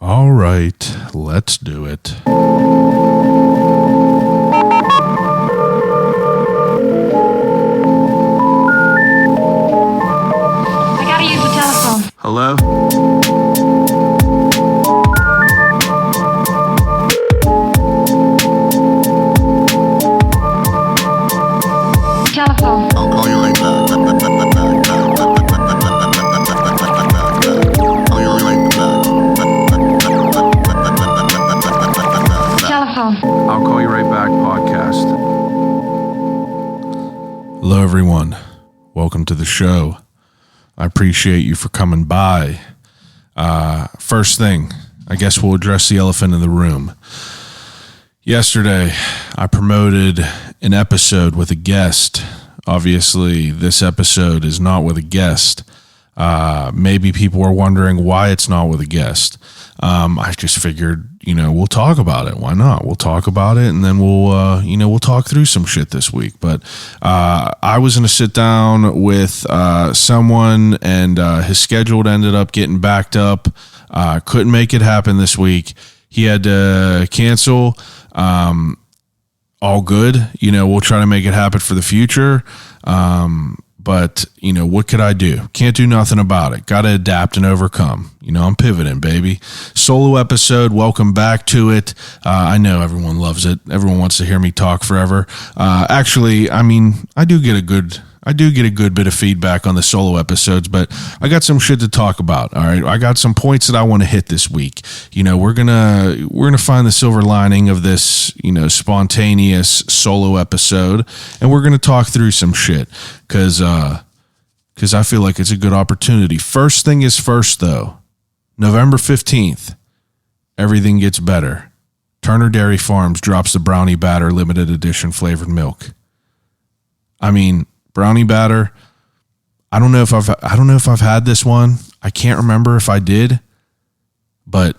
All right, let's do it. I gotta use the telephone. Hello? Telephone. I'll call you right back. Call you right back. Telephone. I'll call you right back podcast. Hello, everyone. Welcome to the show. I appreciate you for coming by. First thing, I guess we'll address the elephant in the room. Yesterday, I promoted an episode with a guest. Obviously, this episode is not with a guest. Maybe people are wondering why it's not with a guest. I just figured, we'll talk about it. Why not? We'll talk about it, and then we'll talk through some shit this week. But I was going to sit down with someone, and his schedule ended up getting backed up. Couldn't make it happen this week. He had to cancel. All good. We'll try to make it happen for the future. But what could I do? Can't do nothing about it. Got to adapt and overcome. I'm pivoting, baby. Solo episode. Welcome back to it. I know everyone loves it. Everyone wants to hear me talk forever. Actually, I do get a good bit of feedback on the solo episodes, but I got some shit to talk about. All right. I got some points that I want to hit this week. We're going to find the silver lining of this, spontaneous solo episode, and we're going to talk through some shit because I feel like it's a good opportunity. First thing is first, though. November 15th, everything gets better. Turner Dairy Farms drops the brownie batter limited edition flavored milk. Brownie batter. I don't know if I've had this one. I can't remember if I did, but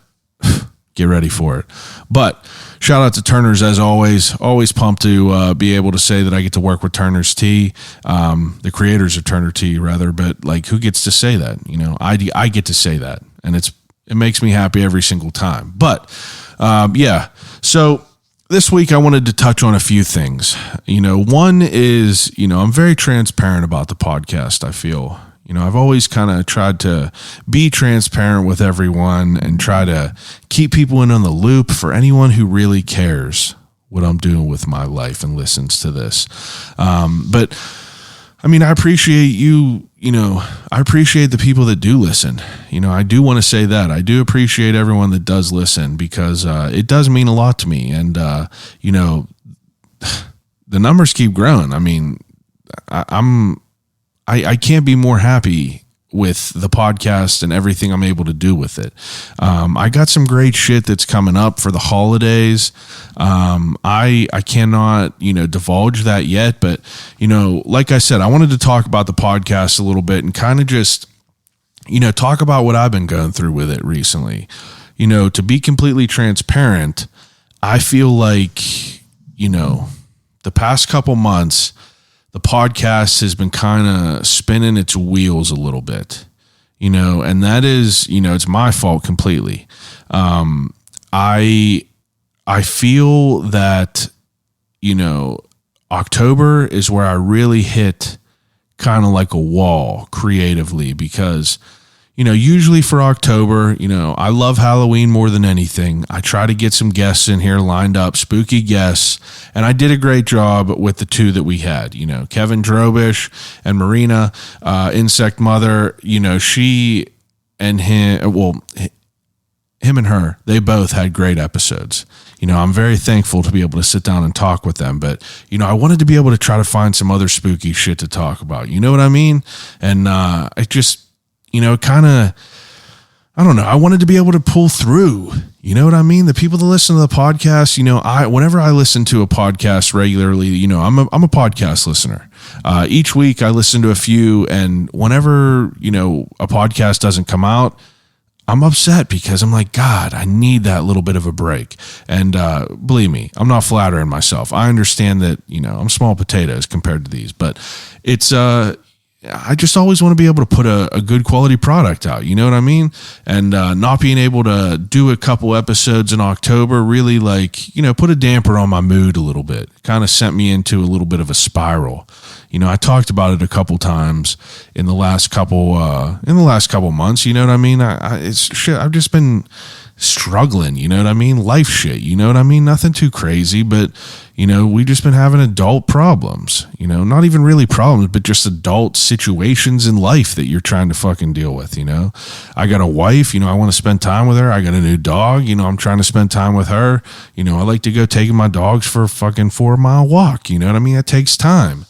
get ready for it. But shout out to Turner's as always. Always pumped to be able to say that I get to work with Turner's Tea, the creators of Turner Tea, rather. But who gets to say that? I get to say that, and it makes me happy every single time. But yeah, so. This week, I wanted to touch on a few things. One is, I'm very transparent about the podcast, I feel. I've always kind of tried to be transparent with everyone and try to keep people in on the loop for anyone who really cares what I'm doing with my life and listens to this. But I appreciate you, I appreciate the people that do listen. I do want to say that. I do appreciate everyone that does listen because it does mean a lot to me. And, the numbers keep growing. I can't be more happy with the podcast and everything I'm able to do with it. I got some great shit that's coming up for the holidays. I cannot, divulge that yet, but, like I said, I wanted to talk about the podcast a little bit and kind of just, talk about what I've been going through with it recently. To be completely transparent, I feel like, the past couple months, the podcast has been kind of spinning its wheels a little bit, and that is, it's my fault completely. I feel that, October is where I really hit kind of like a wall creatively because, usually for October, I love Halloween more than anything. I try to get some guests in here lined up, spooky guests, and I did a great job with the two that we had, Kevin Drobish and Marina, Insect Mother, she and him, him and her, they both had great episodes. I'm very thankful to be able to sit down and talk with them, but, I wanted to be able to try to find some other spooky shit to talk about. You know what I mean? And it just, I don't know. I wanted to be able to pull through. You know what I mean? The people that listen to the podcast, whenever I listen to a podcast regularly, I'm a podcast listener. Each week I listen to a few, and whenever, a podcast doesn't come out, I'm upset because I'm like, God, I need that little bit of a break. And believe me, I'm not flattering myself. I understand that, I'm small potatoes compared to these, but it's I just always want to be able to put a good quality product out. You know what I mean? And not being able to do a couple episodes in October really put a damper on my mood a little bit. Kind of sent me into a little bit of a spiral. I talked about it a couple times in the last couple months. You know what I mean? It's shit. I've just been struggling. You know what I mean? Life shit. You know what I mean? Nothing too crazy, but we just been having adult problems. Not even really problems, but just adult situations in life that you're trying to fucking deal with. I got a wife. I want to spend time with her. I got a new dog. I'm trying to spend time with her. I like to go taking my dogs for a fucking 4-mile walk. You know what I mean? It takes time.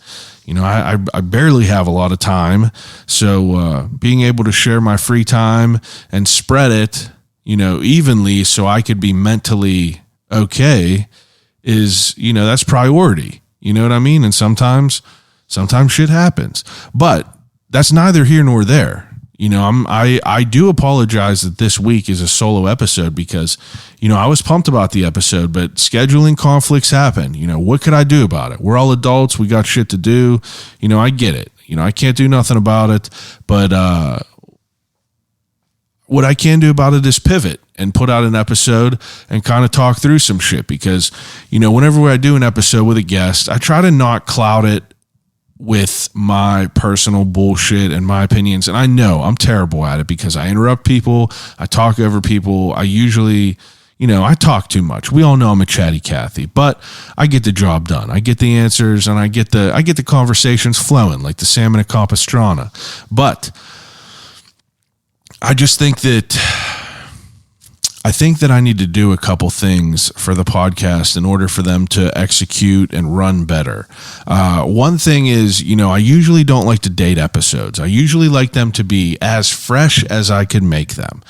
I barely have a lot of time. So being able to share my free time and spread it, evenly so I could be mentally okay is, that's priority. You know what I mean? And sometimes shit happens. But that's neither here nor there. I do apologize that this week is a solo episode because, I was pumped about the episode, but scheduling conflicts happen. What could I do about it? We're all adults. We got shit to do. I get it. I can't do nothing about it, but, what I can do about it is pivot and put out an episode and kind of talk through some shit because, whenever I do an episode with a guest, I try to not cloud it with my personal bullshit and my opinions. And I know I'm terrible at it because I interrupt people. I talk over people. I usually, I talk too much. We all know I'm a chatty Cathy, but I get the job done. I get the answers and I get the conversations flowing like the salmon at Capistrano. But I just think that I need to do a couple things for the podcast in order for them to execute and run better. One thing is, I usually don't like to date episodes. I usually like them to be as fresh as I can make them.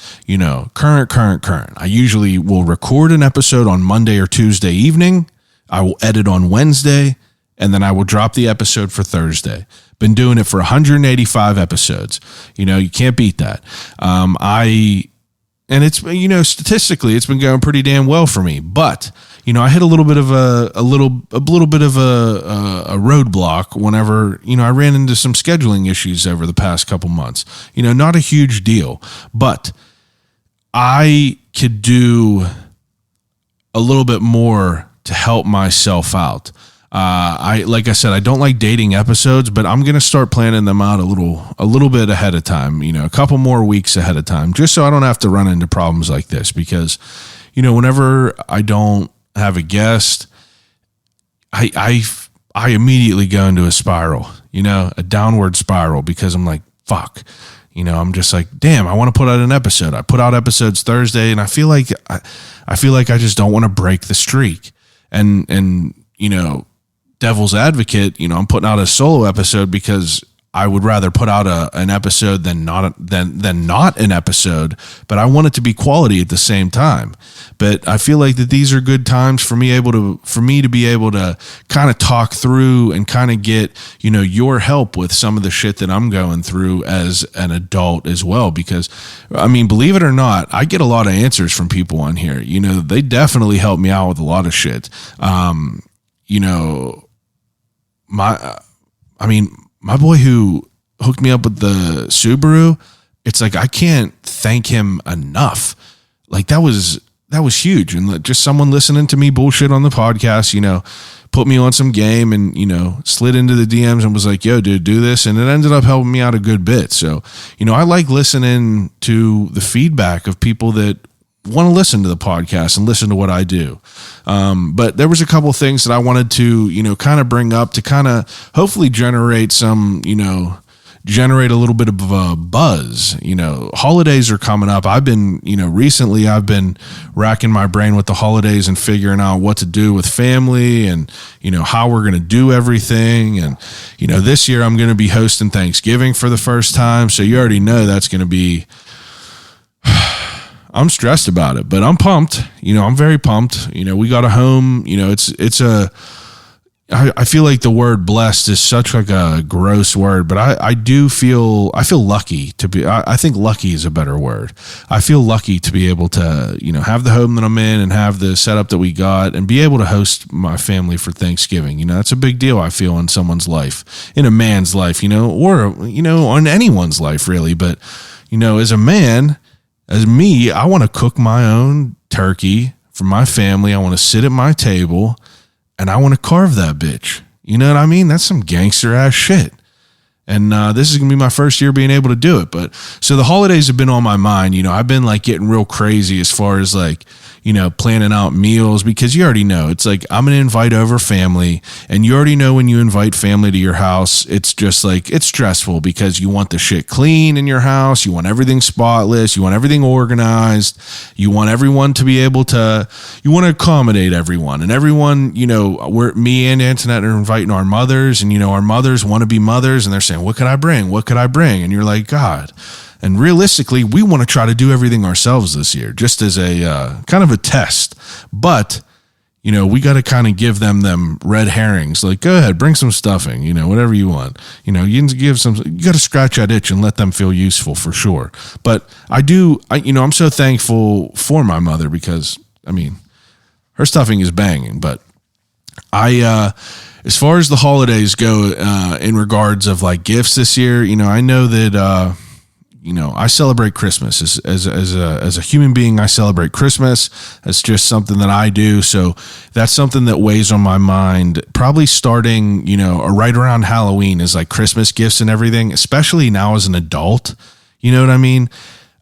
Current. I usually will record an episode on Monday or Tuesday evening. I will edit on Wednesday, and then I will drop the episode for Thursday. Been doing it for 185 episodes. You can't beat that. And it's, statistically, it's been going pretty damn well for me. But, I hit a little bit of a roadblock whenever, I ran into some scheduling issues over the past couple months. Not a huge deal, but I could do a little bit more to help myself out. Like I said, I don't like dating episodes, but I'm going to start planning them out a little bit ahead of time, a couple more weeks ahead of time, just so I don't have to run into problems like this because, whenever I don't have a guest, I immediately go into a spiral, a downward spiral because I'm like, fuck, I'm just like, damn, I want to put out an episode. I put out episodes Thursday and I feel like I just don't want to break the streak and, devil's advocate, I'm putting out a solo episode because I would rather put out an episode than not an episode, but I want it to be quality at the same time. But I feel like that these are good times for me to be able to kind of talk through and kind of get, your help with some of the shit that I'm going through as an adult as well. Because believe it or not, I get a lot of answers from people on here. They definitely help me out with a lot of shit. My boy who hooked me up with the Subaru, it's like, I can't thank him enough. Like that was huge. And just someone listening to me bullshit on the podcast, put me on some game and, slid into the DMs and was like, yo, dude, do this. And it ended up helping me out a good bit. So, I like listening to the feedback of people that want to listen to the podcast and listen to what I do. But there was a couple of things that I wanted to, kind of bring up to kind of hopefully generate some, generate a little bit of a buzz. Holidays are coming up. I've been, recently I've been racking my brain with the holidays and figuring out what to do with family and, how we're going to do everything. And, this year I'm going to be hosting Thanksgiving for the first time. So you already know that's going to be, I'm stressed about it, but I'm pumped. I'm very pumped. We got a home, it's a, I feel like the word blessed is such like a gross word, but I feel lucky to be, I think lucky is a better word. I feel lucky to be able to, have the home that I'm in and have the setup that we got and be able to host my family for Thanksgiving. That's a big deal, I feel, in someone's life, in a man's life, or, on anyone's life really. But, as a man, as me, I want to cook my own turkey for my family. I want to sit at my table and I want to carve that bitch. You know what I mean? That's some gangster ass shit. And this is going to be my first year being able to do it. But so the holidays have been on my mind. I've been like getting real crazy as far as like, planning out meals, because you already know it's like I'm going to invite over family, and you already know when you invite family to your house, it's just like it's stressful because you want the shit clean in your house. You want everything spotless. You want everything organized. You want everyone to be able to, you want to accommodate everyone, and everyone, me and Antoinette are inviting our mothers, and, our mothers want to be mothers, and they're saying, what could I bring? What could I bring? And you're like, God. And realistically, we want to try to do everything ourselves this year, just as a kind of a test. But, we got to kind of give them red herrings. Like, go ahead, bring some stuffing, whatever you want. You can give you got to scratch that itch and let them feel useful for sure. But I'm so thankful for my mother because, her stuffing is banging. But as far as the holidays go, in regards of like gifts this year, I know that, I celebrate Christmas as a human being. I celebrate Christmas. It's just something that I do. So that's something that weighs on my mind, probably starting, or right around Halloween, is like Christmas gifts and everything, especially now as an adult. You know what I mean?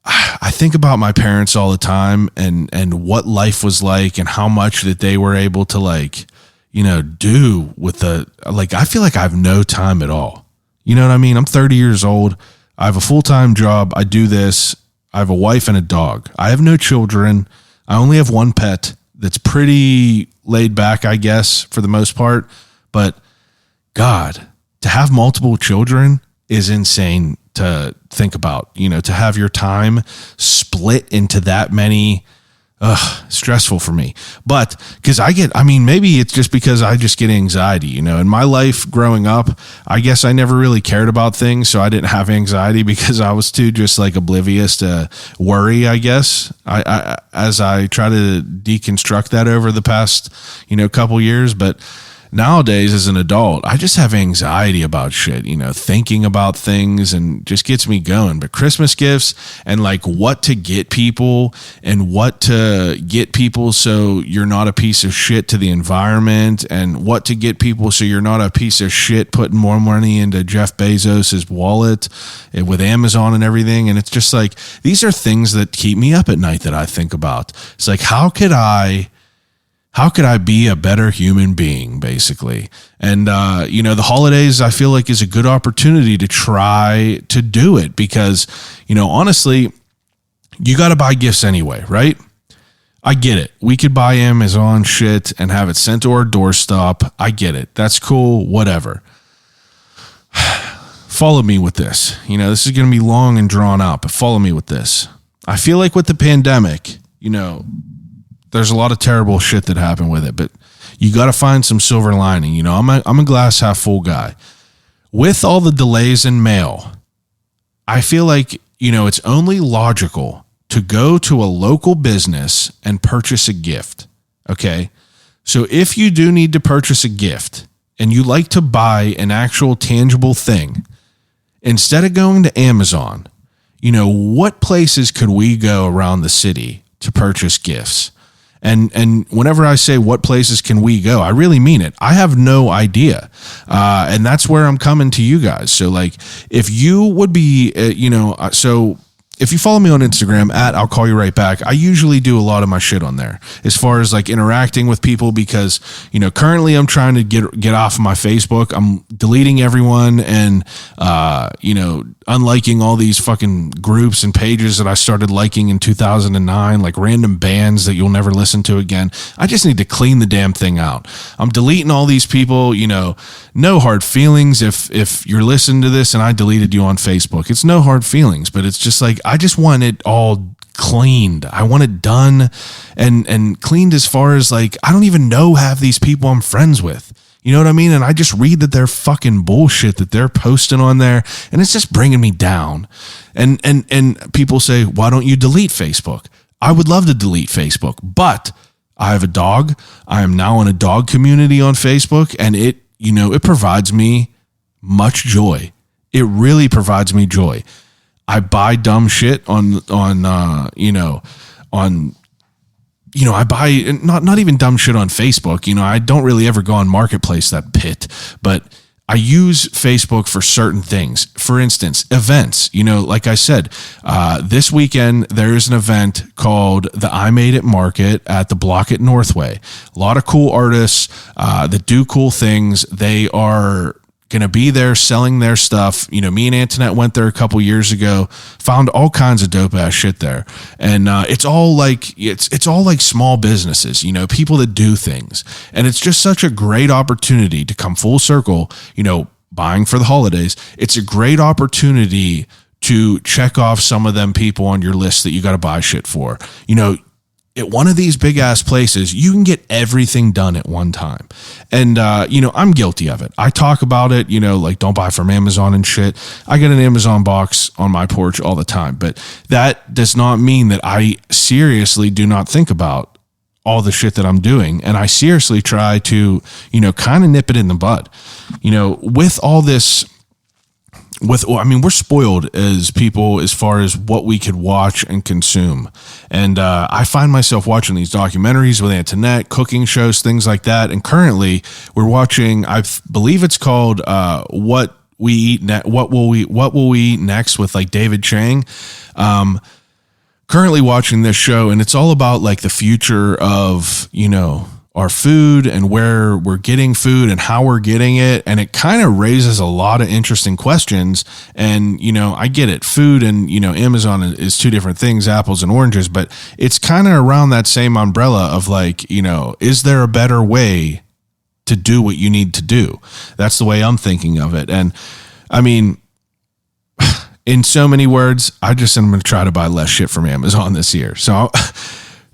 I think about my parents all the time and what life was like and how much that they were able to like, do with I feel like I have no time at all. You know what I mean? I'm 30 years old. I have a full-time job. I do this. I have a wife and a dog. I have no children. I only have one pet that's pretty laid back, I guess, for the most part. But God, to have multiple children is insane to think about, to have your time split into that many. Stressful for me. But because maybe it's just because I just get anxiety, in my life growing up, I guess I never really cared about things. So I didn't have anxiety because I was too just like oblivious to worry, I guess. I as I try to deconstruct that over the past, couple years. But nowadays as an adult, I just have anxiety about shit, thinking about things, and just gets me going. But Christmas gifts and like what to get people and what to get people so you're not a piece of shit to the environment, and what to get people so you're not a piece of shit putting more money into Jeff Bezos's wallet with Amazon and everything. And it's just like, these are things that keep me up at night that I think about. It's like, how could I be a better human being, basically? And, the holidays, I feel like, is a good opportunity to try to do it because, honestly, you got to buy gifts anyway, right? I get it. We could buy Amazon shit and have it sent to our doorstep. I get it. That's cool. Whatever. Follow me with this. This is going to be long and drawn out, but follow me with this. I feel like with the pandemic, there's a lot of terrible shit that happened with it, but you got to find some silver lining. I'm a glass half full guy. With all the delays in mail, I feel like, it's only logical to go to a local business and purchase a gift. Okay. So if you do need to purchase a gift and you like to buy an actual tangible thing, instead of going to Amazon, what places could we go around the city to purchase gifts? And whenever I say what places can we go, I really mean it. I have no idea. And that's where I'm coming to you guys. So like, if you would be, so if you follow me on Instagram I'll call you right back, I usually do a lot of my shit on there as far as like interacting with people because, currently I'm trying to get off of my Facebook. I'm deleting everyone and, unliking all these fucking groups and pages that I started liking in 2009, like random bands that you'll never listen to again. I just need to clean the damn thing out. I'm deleting all these people, no hard feelings. If you're listening to this and I deleted you on Facebook, it's no hard feelings, but it's just like, I just want it all cleaned. I want it done and cleaned as far as like, I don't even know half these people I'm friends with. You know what I mean? And I just read that they're fucking bullshit that they're posting on there, and it's just bringing me down. And people say, why don't you delete Facebook? I would love to delete Facebook, but I have a dog. I am now in a dog community on Facebook, and it provides me much joy. It really provides me joy. I buy dumb shit I buy not even dumb shit on Facebook. I don't really ever go on Marketplace, that pit, but I use Facebook for certain things. For instance, events. Like I said, this weekend there is an event called the I Made It Market at the Block at Northway. A lot of cool artists that do cool things. They are going to be there selling their stuff. Me and Antoinette went there a couple years ago, found all kinds of dope ass shit there. And it's all like small businesses, people that do things. And it's just such a great opportunity to come full circle, buying for the holidays. It's a great opportunity to check off some of them people on your list that you got to buy shit for. At one of these big ass places, you can get everything done at one time. And, I'm guilty of it. I talk about it, like don't buy from Amazon and shit. I get an Amazon box on my porch all the time, but that does not mean that I seriously do not think about all the shit that I'm doing. And I seriously try to, kind of nip it in the bud, with all this. We're spoiled as people as far as what we could watch and consume. And I find myself watching these documentaries with Antoinette, cooking shows, things like that. And currently we're watching, I believe it's called What Will We Eat Next with like David Chang. Currently watching this show, and it's all about like the future of, our food and where we're getting food and how we're getting it. And it kind of raises a lot of interesting questions. And, I get it. Food and, Amazon is two different things, apples and oranges, but it's kind of around that same umbrella of like, is there a better way to do what you need to do? That's the way I'm thinking of it. And in so many words, I'm going to try to buy less shit from Amazon this year. So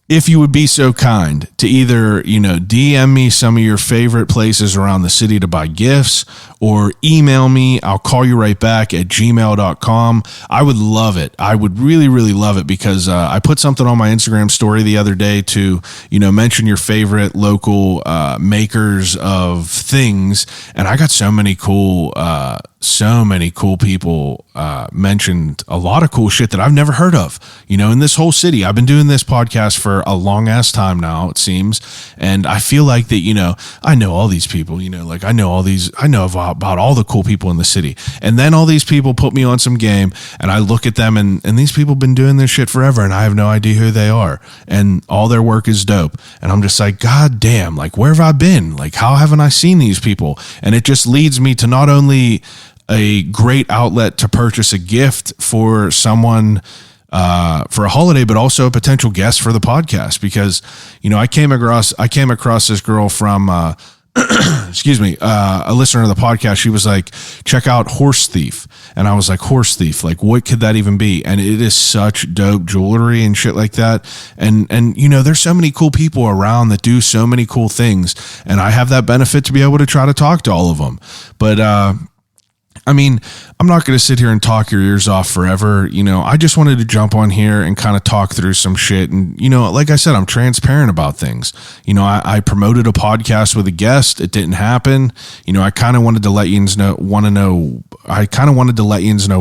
if you would be so kind to either, DM me some of your favorite places around the city to buy gifts, or email me, I'll call you right back at gmail.com. I would love it. I would really, really love it, because I put something on my Instagram story the other day to, mention your favorite local makers of things. And I got so many cool people mentioned a lot of cool shit that I've never heard of, in this whole city. I've been doing this podcast for a long ass time now, it seems. And I feel like that, I know all these people, I know about all the cool people in the city. And then all these people put me on some game, and I look at them, and these people have been doing this shit forever, and I have no idea who they are. And all their work is dope. And I'm just like, God damn, like, where have I been? Like, how haven't I seen these people? And it just leads me to not only a great outlet to purchase a gift for someone for a holiday, but also a potential guest for the podcast, because, I came across this girl from, excuse me, a listener of the podcast. She was like, check out Horse Thief. And I was like, Horse Thief, like, what could that even be? And it is such dope jewelry and shit like that. And there's so many cool people around that do so many cool things. And I have that benefit to be able to try to talk to all of them. But, I'm not going to sit here and talk your ears off forever. I just wanted to jump on here and kind of talk through some shit. And, like I said, I'm transparent about things. I promoted a podcast with a guest. It didn't happen. I kind of wanted to let you know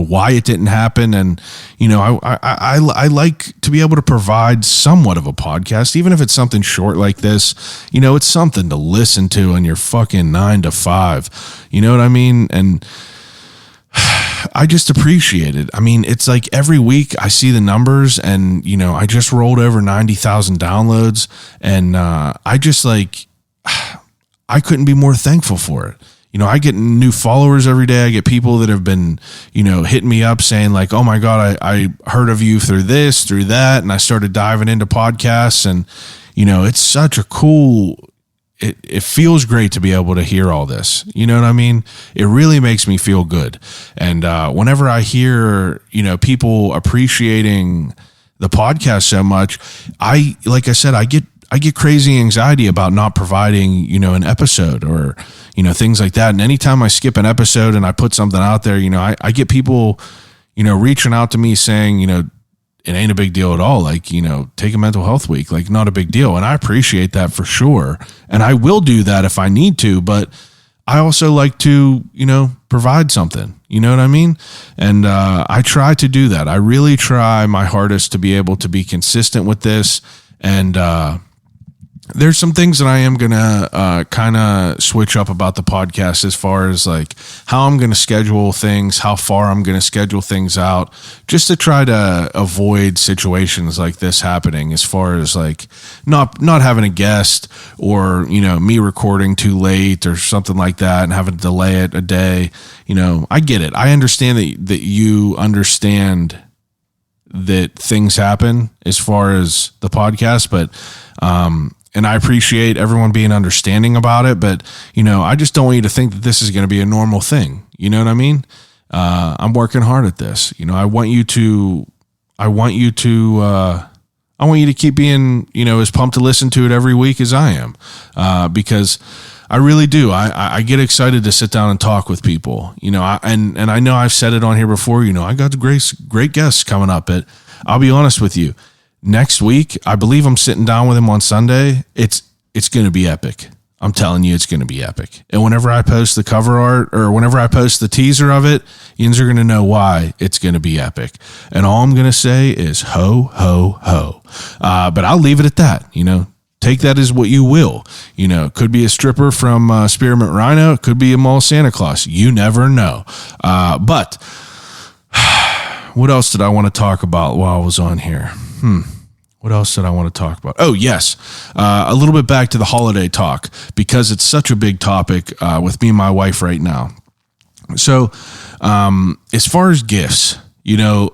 why it didn't happen. And, I like to be able to provide somewhat of a podcast, even if it's something short like this. It's something to listen to on your fucking 9 to 5. You know what I mean? And I just appreciate it. It's like every week I see the numbers, and, I just rolled over 90,000 downloads, and I just like, I couldn't be more thankful for it. I get new followers every day. I get people that have been, hitting me up saying like, oh my God, I heard of you through this, through that. And I started diving into podcasts, and, it's such a cool, it feels great to be able to hear all this. You know what I mean? It really makes me feel good. And whenever I hear, people appreciating the podcast so much, like I said, I I get crazy anxiety about not providing, an episode or, things like that. And anytime I skip an episode and I put something out there, I get people, reaching out to me saying, it ain't a big deal at all. Like, take a mental health week, like not a big deal. And I appreciate that for sure. And I will do that if I need to, but I also like to, provide something, you know what I mean? And I try to do that. I really try my hardest to be able to be consistent with this. And there's some things that I am going to kind of switch up about the podcast as far as like how I'm going to schedule things, how far I'm going to schedule things out, just to try to avoid situations like this happening, as far as like not having a guest or, me recording too late or something like that and having to delay it a day. I get it. I understand that you understand that things happen as far as the podcast, but, and I appreciate everyone being understanding about it, but, I just don't want you to think that this is going to be a normal thing. You know what I mean? I'm working hard at this. I want you to keep being, as pumped to listen to it every week as I am, because I really do. I get excited to sit down and talk with people, and I know I've said it on here before, I got great guests coming up, but I'll be honest with you. Next week, I believe I'm sitting down with him on Sunday. It's going to be epic. I'm telling you, it's going to be epic. And whenever I post the cover art or whenever I post the teaser of it, yins are going to know why it's going to be epic. And all I'm going to say is ho, ho, ho. But I'll leave it at that. Take that as what you will. It could be a stripper from Spearmint Rhino. It could be a mall Santa Claus. You never know. But what else did I want to talk about while I was on here? What else did I want to talk about? Oh, yes. A little bit back to the holiday talk, because it's such a big topic with me and my wife right now. So as far as gifts, I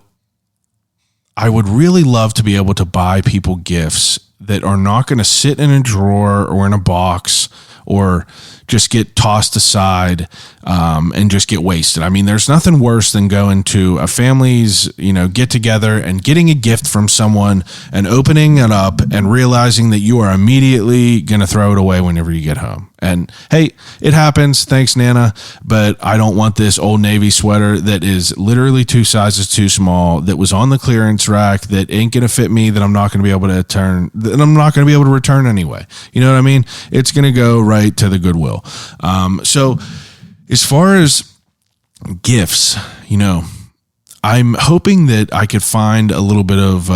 would really love to be able to buy people gifts that are not going to sit in a drawer or in a box or just get tossed aside and just get wasted. I mean, there's nothing worse than going to a family's, get together and getting a gift from someone and opening it up and realizing that you are immediately going to throw it away whenever you get home. And hey, it happens. Thanks, Nana. But I don't want this Old Navy sweater that is literally 2 sizes too small, that was on the clearance rack, that ain't going to fit me, that I'm not going to be able to return anyway. You know what I mean? It's going to go right to the Goodwill. So as far as gifts, I'm hoping that I could find a little bit of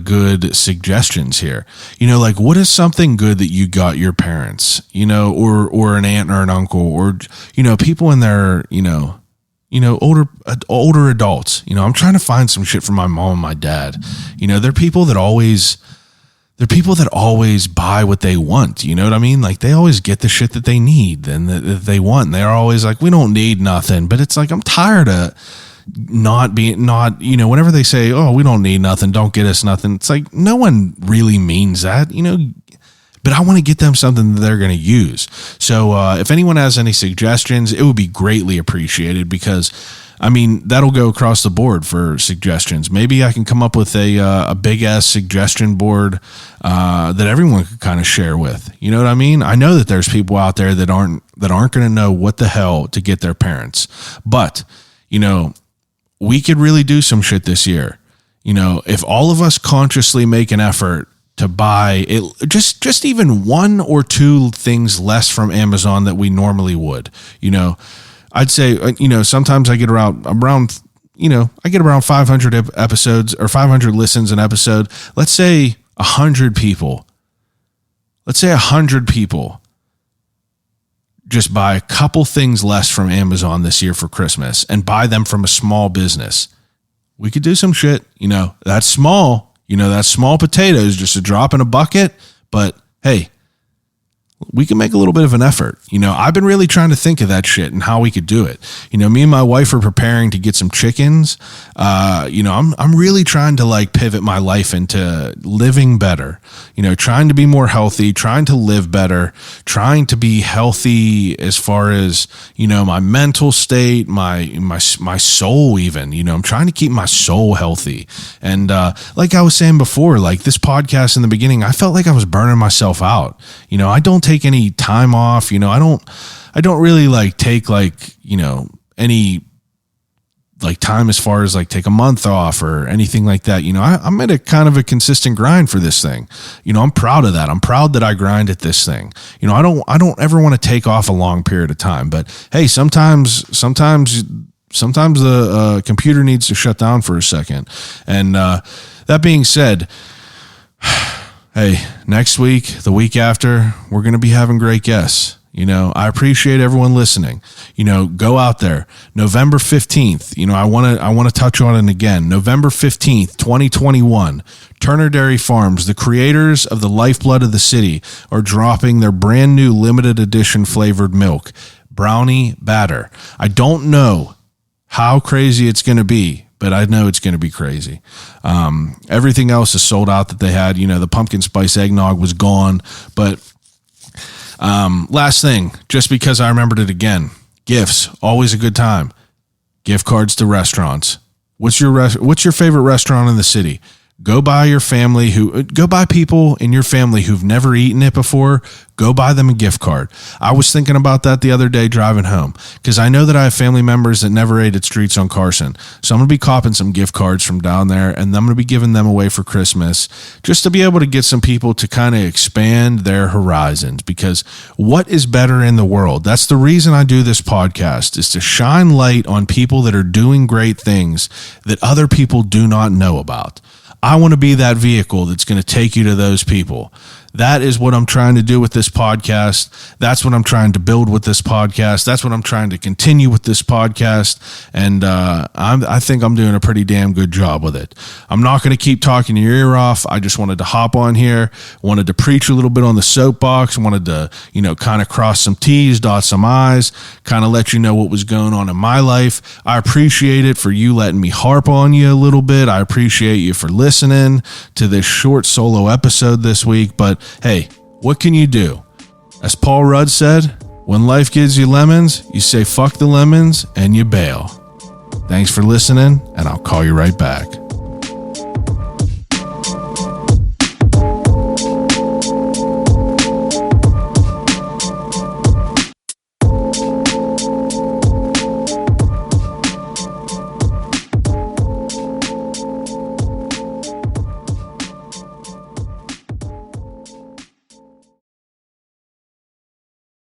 good suggestions here. Like what is something good that you got your parents, or an aunt or an uncle, or, people in their, older adults. I'm trying to find some shit for my mom and my dad. They're people that always buy what they want. You know what I mean? Like they always get the shit that they need and that they want. And they're always like, we don't need nothing. But it's like, I'm tired of whenever they say, oh, we don't need nothing, don't get us nothing. It's like, no one really means that, but I want to get them something that they're going to use. So if anyone has any suggestions, it would be greatly appreciated, because that'll go across the board for suggestions. Maybe I can come up with a big ass suggestion board that everyone could kind of share with. You know what I mean? I know that there's people out there that aren't going to know what the hell to get their parents, but we could really do some shit this year. If all of us consciously make an effort to buy it, just even 1 or 2 things less from Amazon that we normally would, I'd say, sometimes I get around, I get around 500 episodes or 500 listens an episode. Let's say 100 people. Let's say 100 people just buy a couple things less from Amazon this year for Christmas and buy them from a small business. We could do some shit. That's small. That's small potatoes, just a drop in a bucket. But hey, we can make a little bit of an effort. I've been really trying to think of that shit and how we could do it. Me and my wife are preparing to get some chickens. I'm really trying to like pivot my life into living better, trying to be more healthy, trying to live better, trying to be healthy as far as, my mental state, my soul even, I'm trying to keep my soul healthy. And, like I was saying before, like this podcast in the beginning, I felt like I was burning myself out. I don't take any time off. I don't really like take like, any like time as far as like take a month off or anything like that. I'm at a kind of a consistent grind for this thing. I'm proud of that. I'm proud that I grind at this thing. I don't ever want to take off a long period of time, but hey, sometimes the computer needs to shut down for a second. And, that being said, hey, next week, the week after, we're going to be having great guests. I appreciate everyone listening. Go out there. November 15th, I want to touch on it again. November 15th, 2021, Turner Dairy Farms, the creators of the lifeblood of the city, are dropping their brand new limited edition flavored milk, brownie batter. I don't know how crazy it's going to be, but I know it's going to be crazy. Everything else is sold out that they had. The pumpkin spice eggnog was gone. But last thing, just because I remembered it again, gifts, always a good time. Gift cards to restaurants. What's your favorite restaurant in the city? Go buy people in your family who've never eaten it before. Go buy them a gift card. I was thinking about that the other day driving home because I know that I have family members that never ate at Streets on Carson. So I'm going to be copping some gift cards from down there and I'm going to be giving them away for Christmas just to be able to get some people to kind of expand their horizons, because what is better in the world? That's the reason I do this podcast, is to shine light on people that are doing great things that other people do not know about. I want to be that vehicle that's going to take you to those people. That is what I'm trying to do with this podcast. That's what I'm trying to build with this podcast. That's what I'm trying to continue with this podcast. And I think I'm doing a pretty damn good job with it. I'm not going to keep talking your ear off. I just wanted to hop on here, wanted to preach a little bit on the soapbox, wanted to, kind of cross some T's, dot some I's, kind of let you know what was going on in my life. I appreciate it for you letting me harp on you a little bit. I appreciate you for listening to this short solo episode this week. But hey, what can you do? As Paul Rudd said, when life gives you lemons, you say fuck the lemons and you bail. Thanks for listening, and I'll call you right back.